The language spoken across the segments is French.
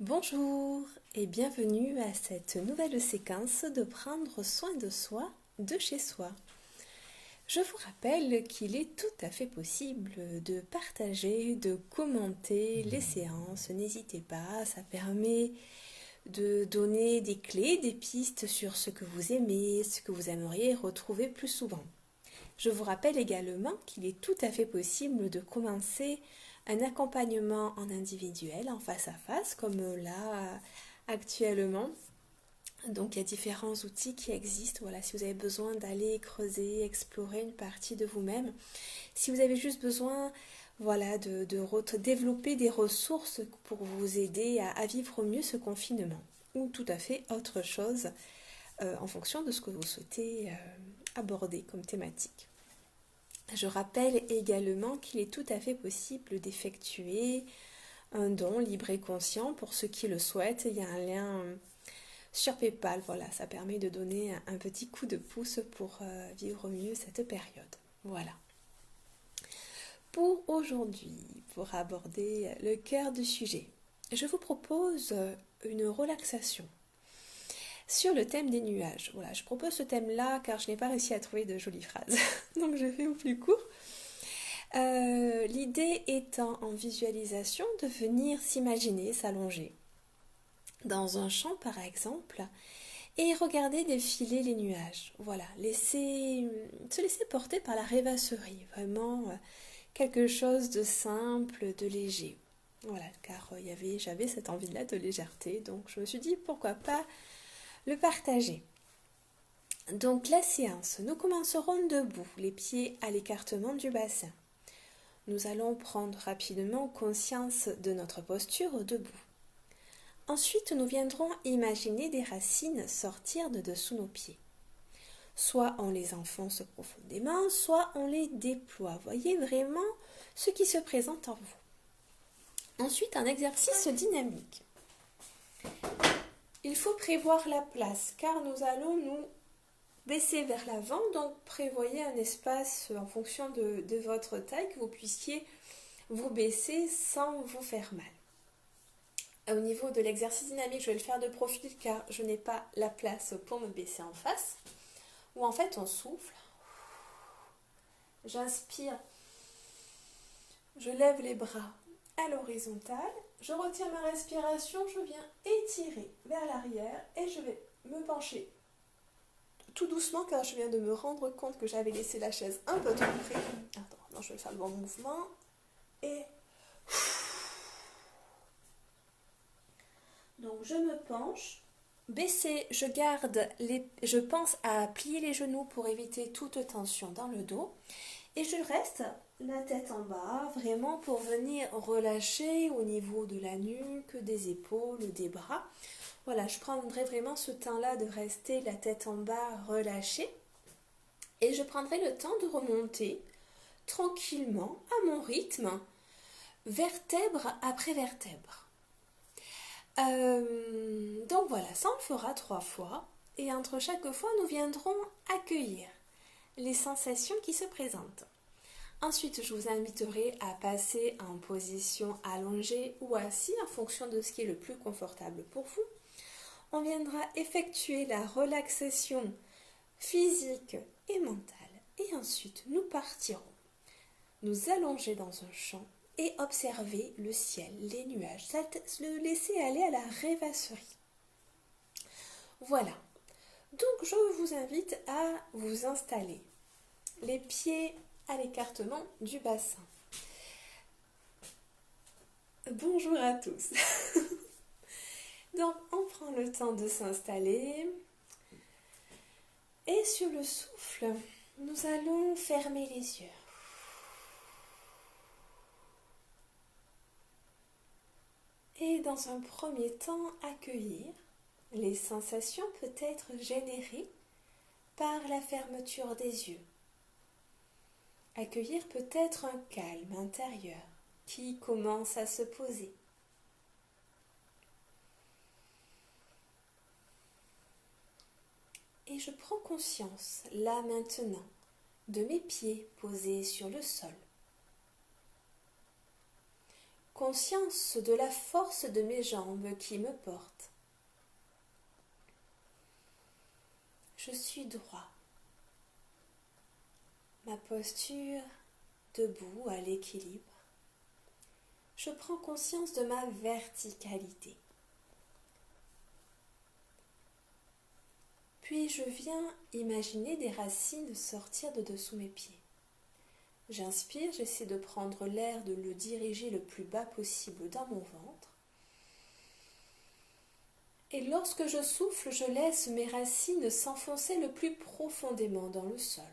Bonjour et bienvenue à cette nouvelle séquence de prendre soin de soi, de chez soi. Je vous rappelle qu'il est tout à fait possible de partager, de commenter les séances. N'hésitez pas, ça permet de donner des clés, des pistes sur ce que vous aimez, ce que vous aimeriez retrouver plus souvent. Je vous rappelle également qu'il est tout à fait possible de commencer un accompagnement en individuel, en face à face, comme là actuellement. Donc il y a différents outils qui existent. Voilà, si vous avez besoin d'aller creuser, explorer une partie de vous-même, si vous avez juste besoin de développer des ressources pour vous aider à vivre mieux ce confinement, ou tout à fait autre chose en fonction de ce que vous souhaitez aborder comme thématique. Je rappelle également qu'il est tout à fait possible d'effectuer un don libre et conscient pour ceux qui le souhaitent. Il y a un lien sur PayPal, voilà, ça permet de donner un petit coup de pouce pour vivre mieux cette période. Voilà. Pour aujourd'hui, pour aborder le cœur du sujet, je vous propose une relaxation sur le thème des nuages. Voilà, je propose ce thème-là car je n'ai pas réussi à trouver de jolies phrases, donc je fais au plus court. L'idée étant en visualisation de venir s'imaginer, s'allonger dans un champ par exemple et regarder défiler les nuages. Voilà, se laisser porter par la rêvasserie, vraiment quelque chose de simple, de léger. Voilà, car j'avais cette envie-là de légèreté, donc je me suis dit pourquoi pas le partager. Donc la séance, nous commencerons debout, les pieds à l'écartement du bassin. Nous allons prendre rapidement conscience de notre posture debout. Ensuite, nous viendrons imaginer des racines sortir de dessous nos pieds. Soit on les enfonce profondément, soit on les déploie. Voyez vraiment ce qui se présente en vous. Ensuite, un exercice dynamique. Il faut prévoir la place car nous allons nous baisser vers l'avant, donc prévoyez un espace en fonction de votre taille que vous puissiez vous baisser sans vous faire mal. Au niveau de l'exercice dynamique, je vais le faire de profil car je n'ai pas la place pour me baisser en face. Où en fait on souffle, j'inspire, je lève les bras à l'horizontale, je retiens ma respiration, je viens étirer vers l'arrière et je vais me pencher tout doucement car je viens de me rendre compte que j'avais laissé la chaise un peu trop près. Attends, non, je vais faire le bon mouvement. Et donc je me penche, baisser, je pense à plier les genoux pour éviter toute tension dans le dos. Et je reste la tête en bas, vraiment pour venir relâcher au niveau de la nuque, des épaules, des bras. Voilà, je prendrai vraiment ce temps-là de rester la tête en bas relâchée. Et je prendrai le temps de remonter tranquillement à mon rythme, vertèbre après vertèbre. Donc voilà, ça on le fera 3 fois. Et entre chaque fois, nous viendrons accueillir les sensations qui se présentent. Ensuite, je vous inviterai à passer en position allongée ou assise en fonction de ce qui est le plus confortable pour vous. On viendra effectuer la relaxation physique et mentale. Et ensuite, nous partirons nous allonger dans un champ et observer le ciel, les nuages, le laisser aller à la rêvasserie. Voilà. Donc, je vous invite à vous installer. Les pieds à l'écartement du bassin. Bonjour à tous. Donc on prend le temps de s'installer et sur le souffle, nous allons fermer les yeux. Et dans un premier temps, accueillir les sensations peut-être générées par la fermeture des yeux. Accueillir peut-être un calme intérieur qui commence à se poser. Et je prends conscience, là maintenant, de mes pieds posés sur le sol. conscience de la force de mes jambes qui me portent. Je suis droit. Ma posture debout à l'équilibre. Je prends conscience de ma verticalité. Puis je viens imaginer des racines sortir de dessous mes pieds. J'inspire, j'essaie de prendre l'air, de le diriger le plus bas possible dans mon ventre. Et lorsque je souffle, je laisse mes racines s'enfoncer le plus profondément dans le sol.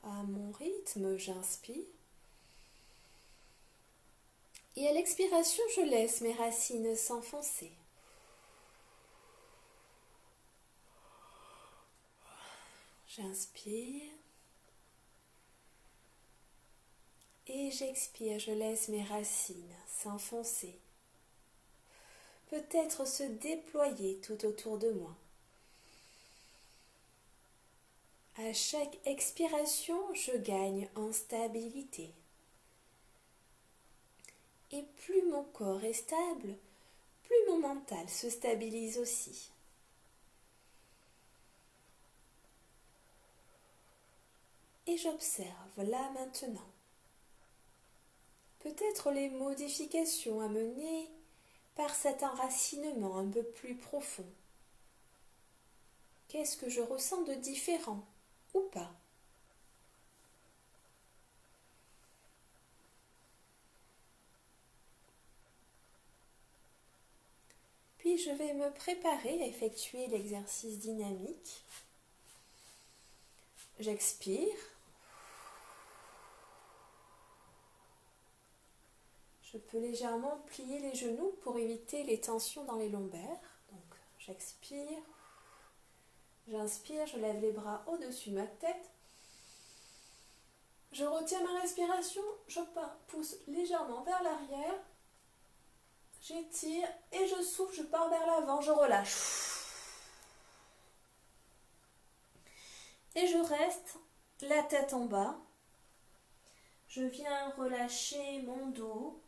À mon rythme, j'inspire. Et à l'expiration, je laisse mes racines s'enfoncer. J'inspire. Et j'expire, je laisse mes racines s'enfoncer. Peut-être se déployer tout autour de moi. À chaque expiration, je gagne en stabilité. Et plus mon corps est stable, plus mon mental se stabilise aussi. Et j'observe là maintenant. Peut-être les modifications à mener par cet enracinement un peu plus profond. Qu'est-ce que je ressens de différent ou pas? Puis je vais me préparer à effectuer l'exercice dynamique. J'expire. Je peux légèrement plier les genoux pour éviter les tensions dans les lombaires. Donc j'expire. J'inspire, je lève les bras au-dessus de ma tête. Je retiens ma respiration, je pousse légèrement vers l'arrière. J'étire et je souffle, je pars vers l'avant, je relâche. Et je reste la tête en bas. Je viens relâcher mon dos,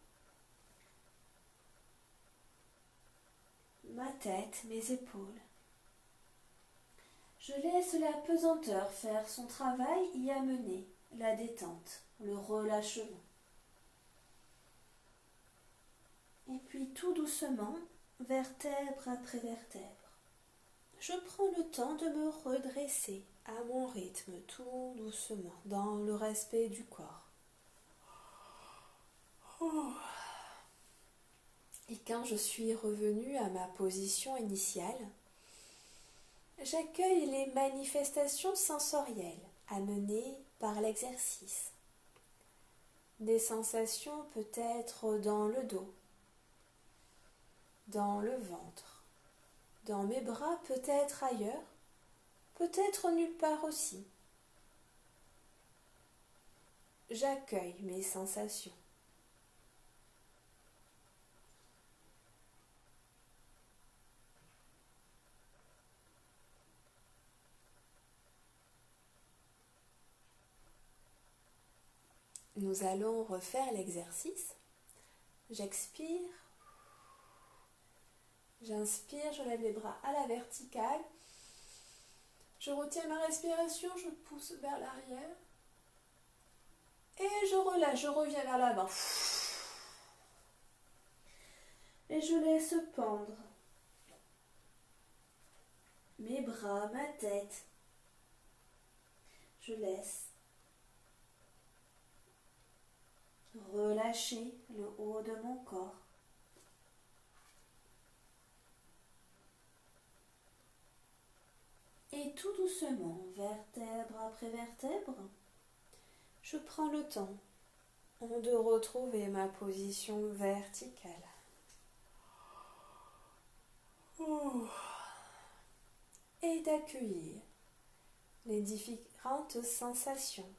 ma tête, mes épaules. Je laisse la pesanteur faire son travail, y amener la détente, le relâchement. Et puis tout doucement, vertèbre après vertèbre, je prends le temps de me redresser à mon rythme, tout doucement, dans le respect du corps. Et quand je suis revenue à ma position initiale, j'accueille les manifestations sensorielles amenées par l'exercice. Des sensations peut-être dans le dos, dans le ventre, dans mes bras peut-être ailleurs, peut-être nulle part aussi. J'accueille mes sensations. Nous allons refaire l'exercice. J'expire. J'inspire, je lève les bras à la verticale. Je retiens ma respiration, je pousse vers l'arrière. Et je relâche, je reviens vers l'avant. Et je laisse pendre mes bras, ma tête. Je laisse relâcher le haut de mon corps. Et tout doucement, vertèbre après vertèbre, je prends le temps de retrouver ma position verticale. Et d'accueillir les différentes sensations.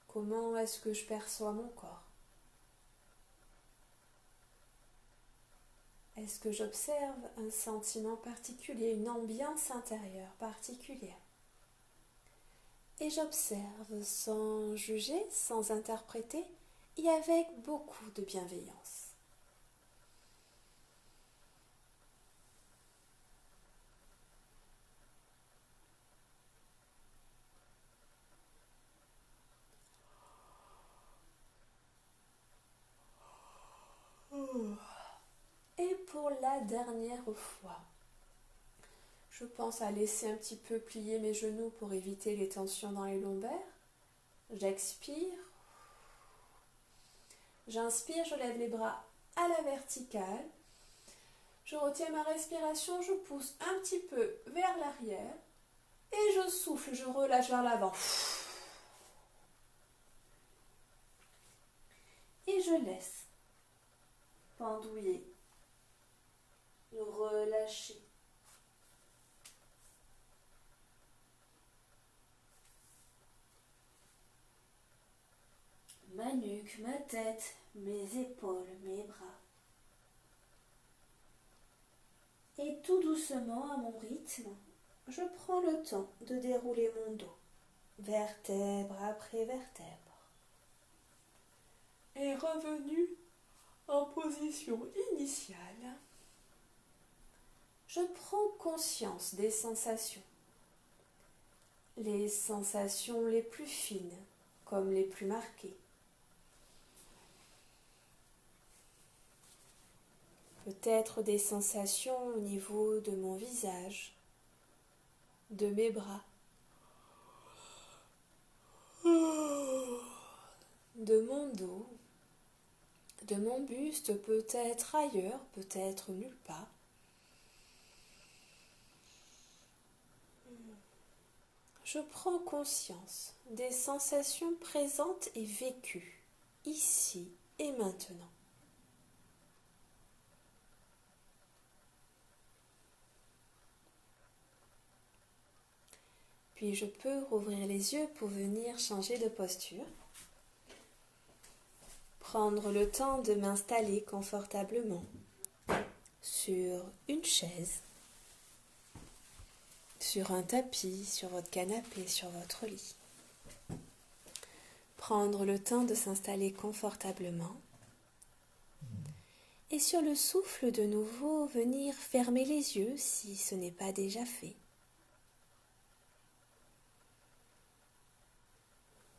Comment est-ce que je perçois mon corps? Est-ce que j'observe un sentiment particulier, une ambiance intérieure particulière? et j'observe sans juger, sans interpréter et avec beaucoup de bienveillance. Et pour la dernière fois, je pense à laisser un petit peu plier mes genoux pour éviter les tensions dans les lombaires. J'expire. J'inspire, je lève les bras à la verticale. Je retiens ma respiration, je pousse un petit peu vers l'arrière. Et je souffle, je relâche vers l'avant. Et je laisse pendouiller, relâcher. Ma nuque, ma tête, mes épaules, mes bras. Et tout doucement, à mon rythme, je prends le temps de dérouler mon dos, vertèbre après vertèbre. Et revenu en position initiale, je prends conscience des sensations. Les sensations les plus fines comme les plus marquées. Peut-être des sensations au niveau de mon visage, de mes bras, de mon dos, de mon buste, peut-être ailleurs, peut-être nulle part. Je prends conscience des sensations présentes et vécues, ici et maintenant. Puis je peux rouvrir les yeux pour venir changer de posture. Prendre le temps de m'installer confortablement sur une chaise, sur un tapis, sur votre canapé, sur votre lit. Prendre le temps de s'installer confortablement et sur le souffle de nouveau venir fermer les yeux si ce n'est pas déjà fait.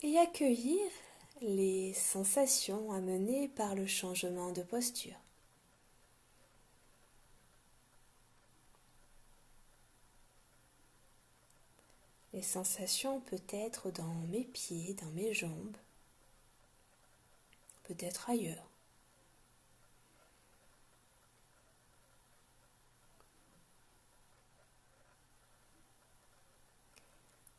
Et accueillir les sensations amenées par le changement de posture. Les sensations peut-être dans mes pieds, dans mes jambes, peut-être ailleurs.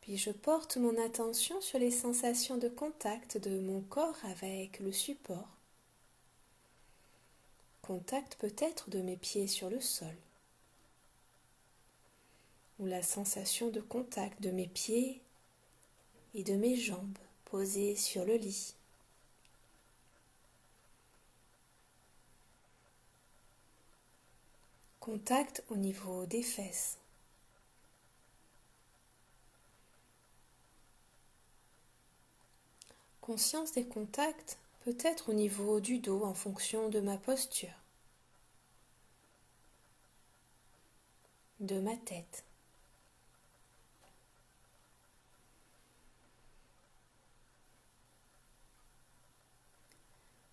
Puis je porte mon attention sur les sensations de contact de mon corps avec le support. Contact peut-être de mes pieds sur le sol. Ou la sensation de contact de mes pieds et de mes jambes posées sur le lit. Contact au niveau des fesses. Conscience des contacts peut-être au niveau du dos en fonction de ma posture, de ma tête.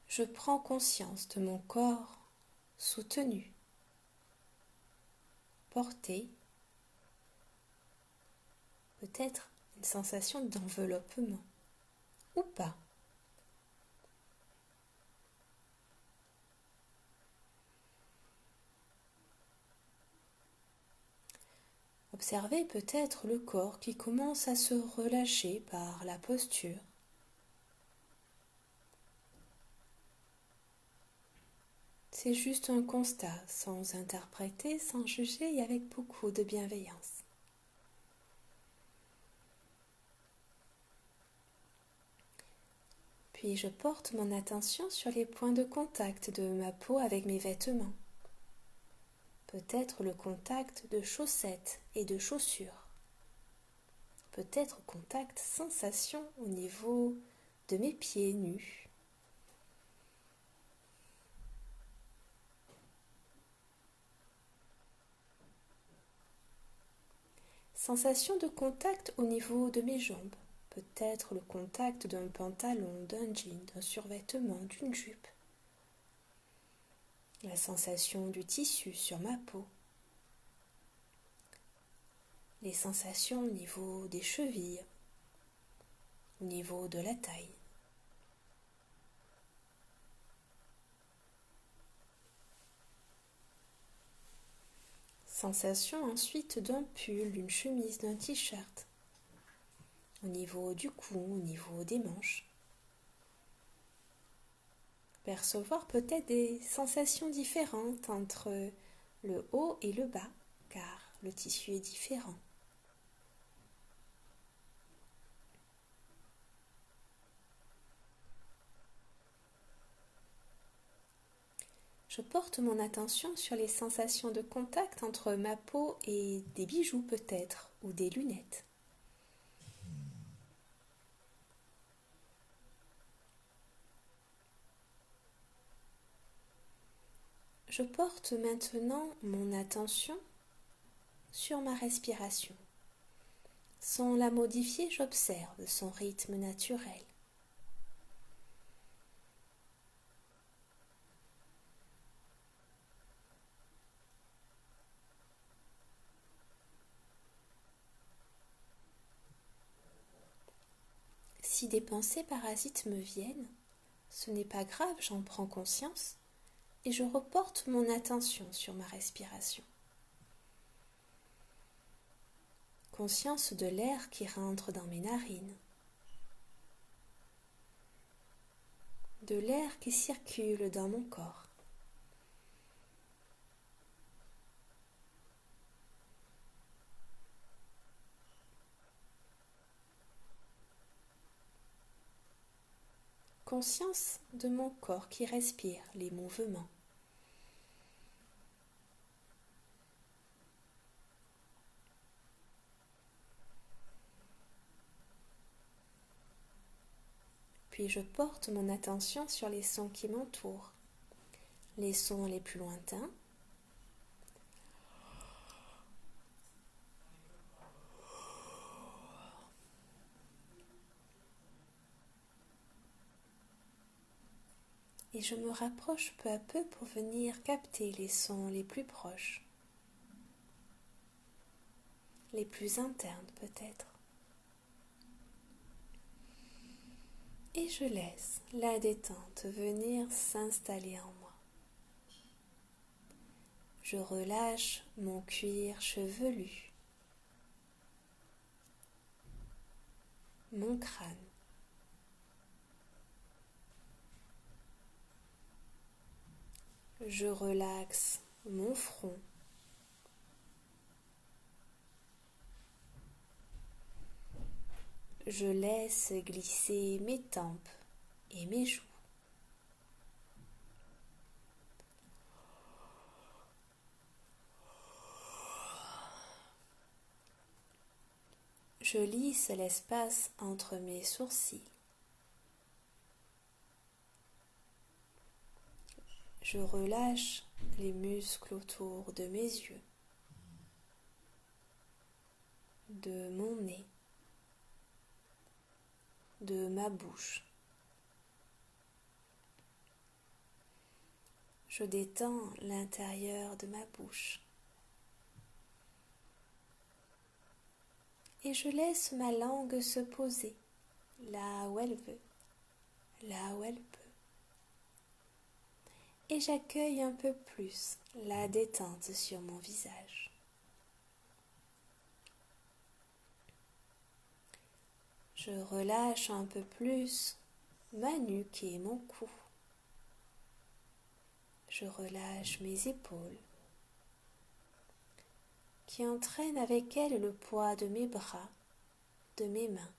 Je prends conscience de mon corps soutenu, porté, peut-être une sensation d'enveloppement ou pas. Observez peut-être le corps qui commence à se relâcher par la posture. C'est juste un constat, sans interpréter, sans juger et avec beaucoup de bienveillance. Puis je porte mon attention sur les points de contact de ma peau avec mes vêtements. Peut-être le contact de chaussettes et de chaussures. peut-être contact, sensation au niveau de mes pieds nus. Sensation de contact au niveau de mes jambes, peut-être le contact d'un pantalon, d'un jean, d'un survêtement, d'une jupe. La sensation du tissu sur ma peau. Les sensations au niveau des chevilles, au niveau de la taille. Sensation ensuite d'un pull, d'une chemise, d'un t-shirt, au niveau du cou, au niveau des manches. Percevoir peut-être des sensations différentes entre le haut et le bas, car le tissu est différent. Je porte mon attention sur les sensations de contact entre ma peau et des bijoux peut-être, ou des lunettes. Je porte maintenant mon attention sur ma respiration. Sans la modifier, j'observe son rythme naturel. Si des pensées parasites me viennent, ce n'est pas grave, j'en prends conscience et je reporte mon attention sur ma respiration. Conscience de l'air qui rentre dans mes narines, de l'air qui circule dans mon corps. Conscience de mon corps qui respire les mouvements. Puis je porte mon attention sur les sons qui m'entourent, les sons les plus lointains, et je me rapproche peu à peu pour venir capter les sons les plus proches, les plus internes peut-être. Et je laisse la détente venir s'installer en moi. Je relâche mon cuir chevelu, mon crâne. Je relaxe mon front. Je laisse glisser mes tempes et mes joues. Je lisse l'espace entre mes sourcils. Je relâche les muscles autour de mes yeux, de mon nez, de ma bouche. Je détends l'intérieur de ma bouche. Et je laisse ma langue se poser là où elle veut, là où elle peut. Et j'accueille un peu plus la détente sur mon visage. Je relâche un peu plus ma nuque et mon cou. Je relâche mes épaules, qui entraînent avec elles le poids de mes bras, de mes mains.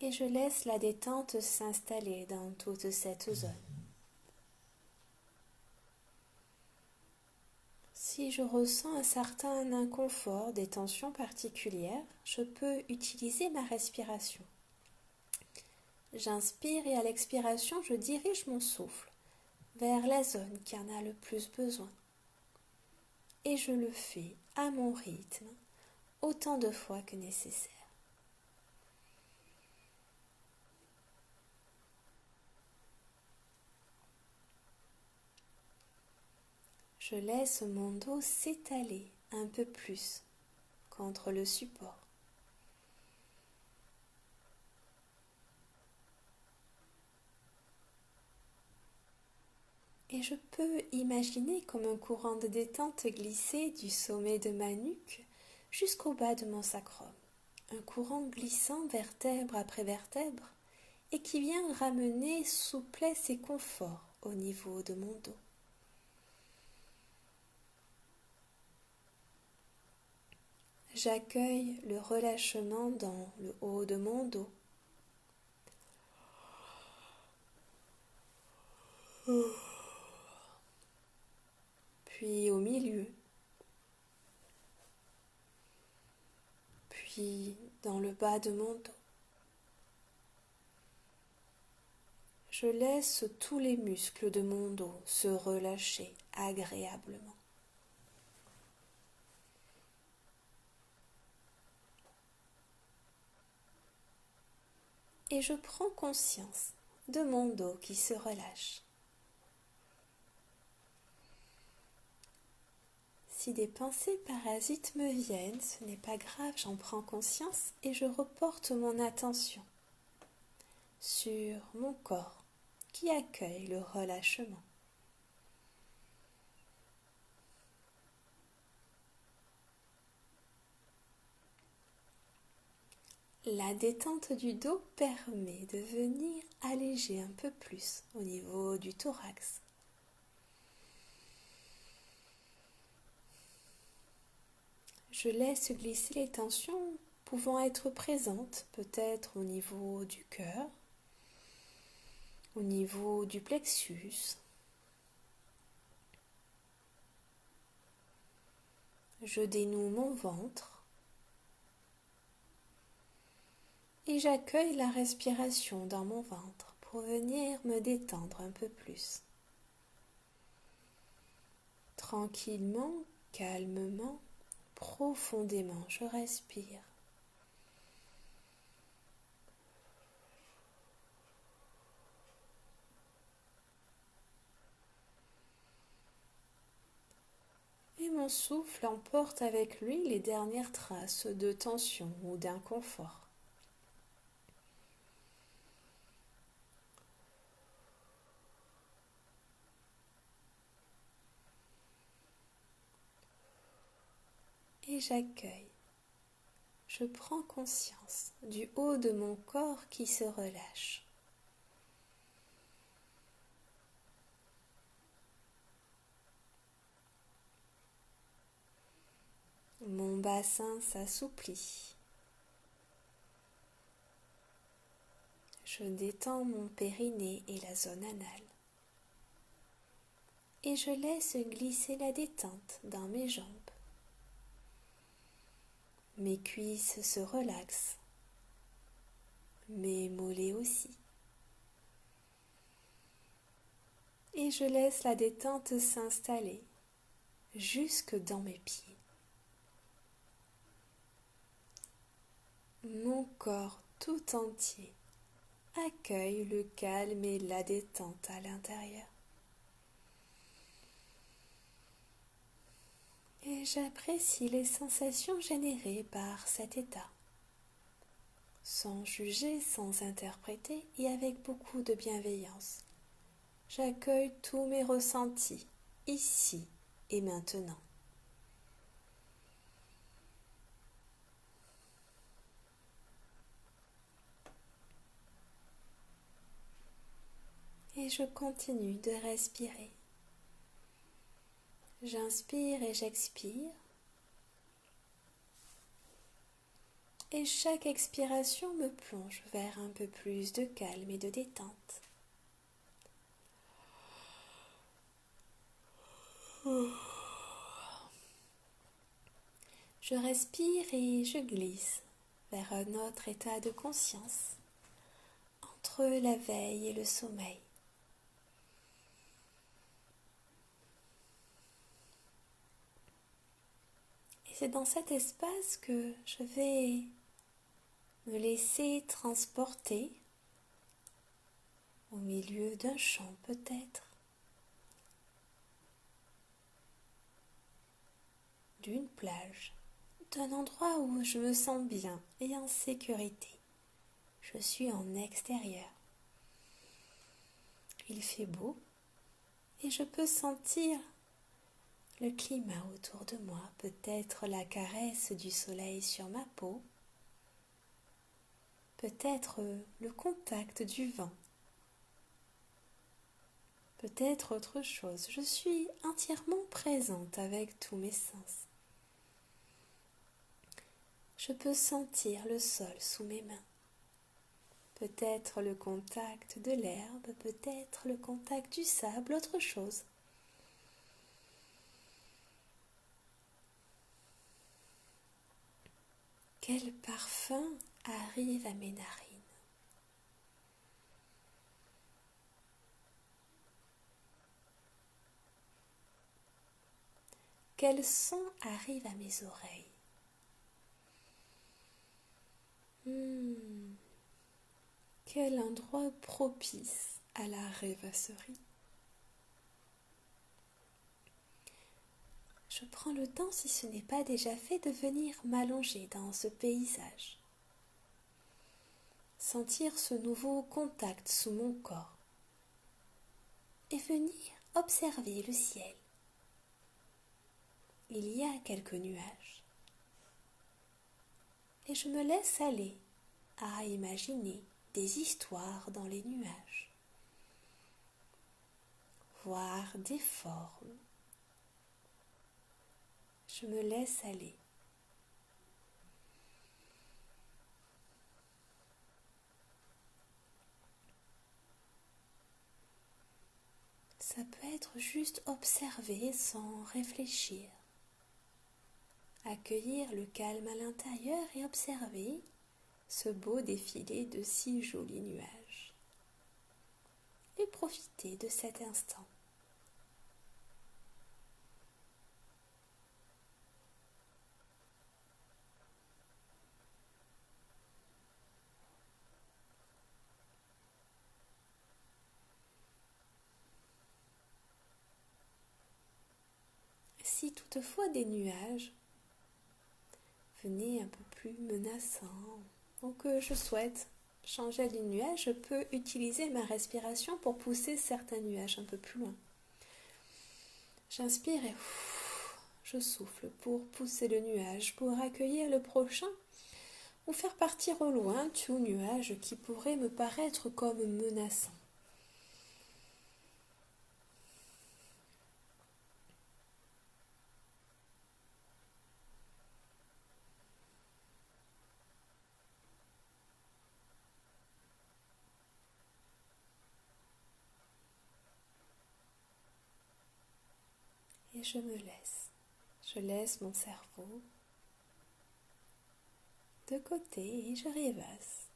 Et je laisse la détente s'installer dans toute cette zone. Si je ressens un certain inconfort, des tensions particulières, je peux utiliser ma respiration. J'inspire et à l'expiration, je dirige mon souffle vers la zone qui en a le plus besoin. Et je le fais à mon rythme, autant de fois que nécessaire. Je laisse mon dos s'étaler un peu plus contre le support. Et je peux imaginer comme un courant de détente glisser du sommet de ma nuque jusqu'au bas de mon sacrum. Un courant glissant vertèbre après vertèbre et qui vient ramener souplesse et confort au niveau de mon dos. J'accueille le relâchement dans le haut de mon dos. Puis au milieu. Puis dans le bas de mon dos. Je laisse tous les muscles de mon dos se relâcher agréablement. Et je prends conscience de mon dos qui se relâche. Si des pensées parasites me viennent, ce n'est pas grave, j'en prends conscience et je reporte mon attention sur mon corps qui accueille le relâchement. La détente du dos permet de venir alléger un peu plus au niveau du thorax. Je laisse glisser les tensions pouvant être présentes, peut-être au niveau du cœur, au niveau du plexus. Je dénoue mon ventre et j'accueille la respiration dans mon ventre pour venir me détendre un peu plus. Tranquillement, calmement, profondément, je respire. Et mon souffle emporte avec lui les dernières traces de tension ou d'inconfort. Et j'accueille. Je prends conscience du haut de mon corps qui se relâche. Mon bassin s'assouplit. Je détends mon périnée et la zone anale. Et je laisse glisser la détente dans mes jambes. Mes cuisses se relaxent. Mes mollets aussi. Et je laisse la détente s'installer jusque dans mes pieds. Mon corps tout entier accueille le calme et la détente à l'intérieur. Et j'apprécie les sensations générées par cet état, sans juger, sans interpréter et avec beaucoup de bienveillance. J'accueille tous mes ressentis, ici et maintenant. Et je continue de respirer. J'inspire et j'expire. Et chaque expiration me plonge vers un peu plus de calme et de détente. Je respire et je glisse vers un autre état de conscience, entre la veille et le sommeil. Et c'est dans cet espace que je vais me laisser transporter au milieu d'un champ peut-être, d'une plage, d'un endroit où je me sens bien et en sécurité. Je suis en extérieur. Il fait beau et je peux sentir le climat autour de moi, peut-être la caresse du soleil sur ma peau, peut-être le contact du vent, peut-être autre chose. Je suis entièrement présente avec tous mes sens. Je peux sentir le sol sous mes mains, peut-être le contact de l'herbe, peut-être le contact du sable, autre chose. Quel parfum arrive à mes narines. Quel son arrive à mes oreilles. Quel endroit propice à la rêvasserie. Je prends le temps, si ce n'est pas déjà fait, de venir m'allonger dans ce paysage. Sentir ce nouveau contact sous mon corps. Et venir observer le ciel. Il y a quelques nuages. Et je me laisse aller à imaginer des histoires dans les nuages. Voir des formes. Je me laisse aller. Ça peut être juste observer sans réfléchir. Accueillir le calme à l'intérieur et observer ce beau défilé de si jolis nuages. Et profiter de cet instant. Si toutefois des nuages venaient un peu plus menaçants, ou que je souhaite changer de nuage, je peux utiliser ma respiration pour pousser certains nuages un peu plus loin. J'inspire et je souffle pour pousser le nuage, pour accueillir le prochain, ou faire partir au loin tout nuage qui pourrait me paraître comme menaçant. Et je me laisse. Je laisse mon cerveau de côté et je rêvasse.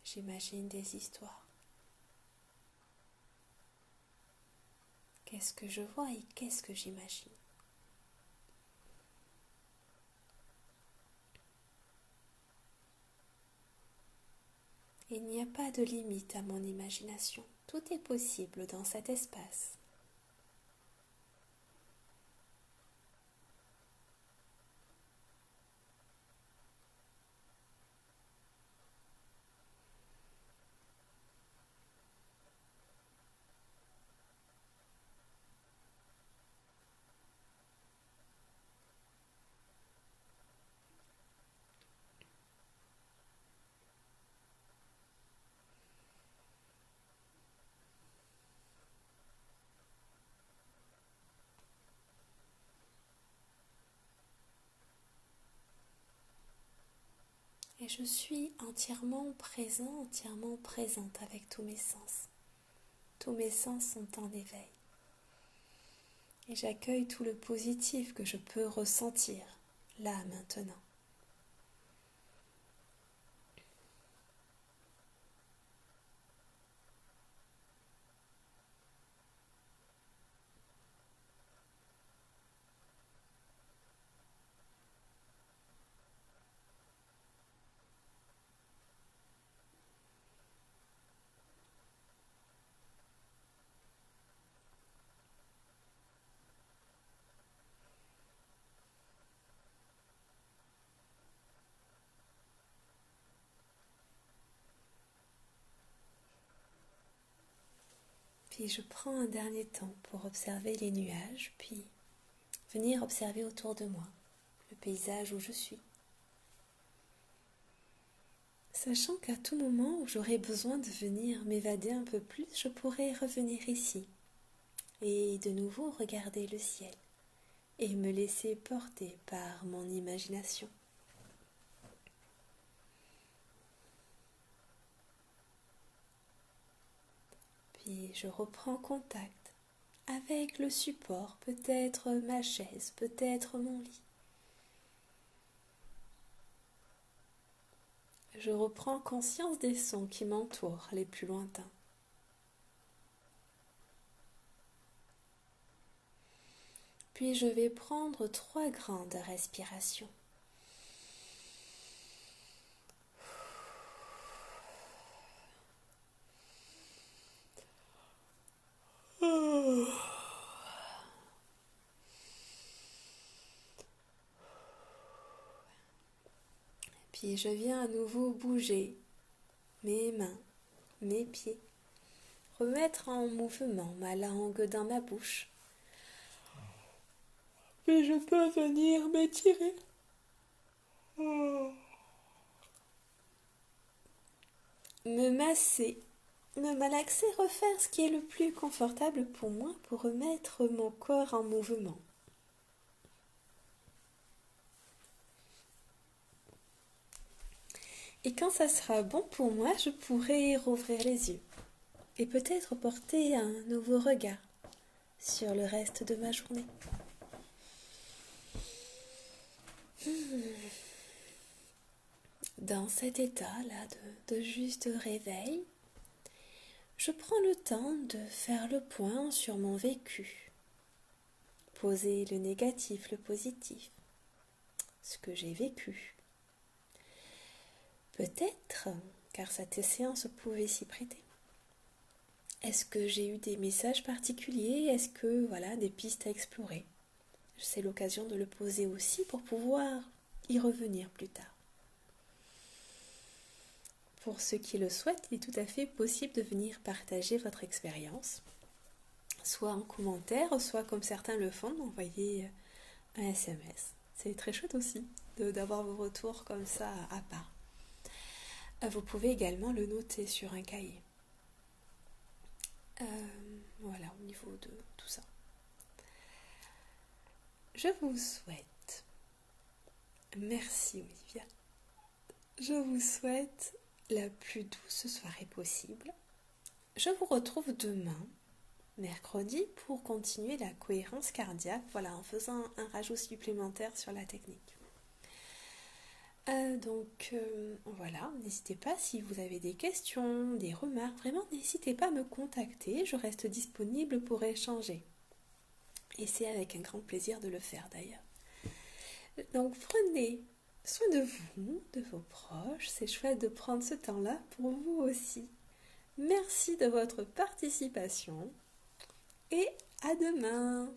J'imagine des histoires. Qu'est-ce que je vois et qu'est-ce que j'imagine? Il n'y a pas de limite à mon imagination. Tout est possible dans cet espace. Et je suis entièrement présente avec tous mes sens. Tous mes sens sont en éveil. Et j'accueille tout le positif que je peux ressentir là maintenant. Puis je prends un dernier temps pour observer les nuages, puis venir observer autour de moi le paysage où je suis. Sachant qu'à tout moment où j'aurai besoin de venir m'évader un peu plus, je pourrai revenir ici et de nouveau regarder le ciel et me laisser porter par mon imagination. Puis je reprends contact avec le support, peut-être ma chaise, peut-être mon lit. Je reprends conscience des sons qui m'entourent les plus lointains. Puis je vais prendre 3 grandes respirations. Puis je viens à nouveau bouger mes mains, mes pieds, remettre en mouvement ma langue dans ma bouche. Puis je peux venir m'étirer. Me masser, me malaxer, refaire ce qui est le plus confortable pour moi pour remettre mon corps en mouvement. Et quand ça sera bon pour moi, je pourrai rouvrir les yeux et peut-être porter un nouveau regard sur le reste de ma journée. Dans cet état-là de juste réveil, je prends le temps de faire le point sur mon vécu, poser le négatif, le positif, ce que j'ai vécu. Peut-être, car cette séance pouvait s'y prêter. Est-ce que j'ai eu des messages particuliers? Est-ce que, voilà, des pistes à explorer? C'est l'occasion de le poser aussi pour pouvoir y revenir plus tard. Pour ceux qui le souhaitent, il est tout à fait possible de venir partager votre expérience, soit en commentaire, soit comme certains le font, d'envoyer un SMS. C'est très chouette aussi d'avoir vos retours comme ça à part. Vous pouvez également le noter sur un cahier. Voilà, au niveau de tout ça. Je vous souhaite, merci Olivia, je vous souhaite la plus douce soirée possible. Je vous retrouve demain, mercredi, pour continuer la cohérence cardiaque, voilà, en faisant un rajout supplémentaire sur la technique. Voilà, n'hésitez pas si vous avez des questions, des remarques, vraiment n'hésitez pas à me contacter, je reste disponible pour échanger. Et c'est avec un grand plaisir de le faire d'ailleurs. Donc prenez soin de vous, de vos proches, c'est chouette de prendre ce temps-là pour vous aussi. Merci de votre participation et à demain!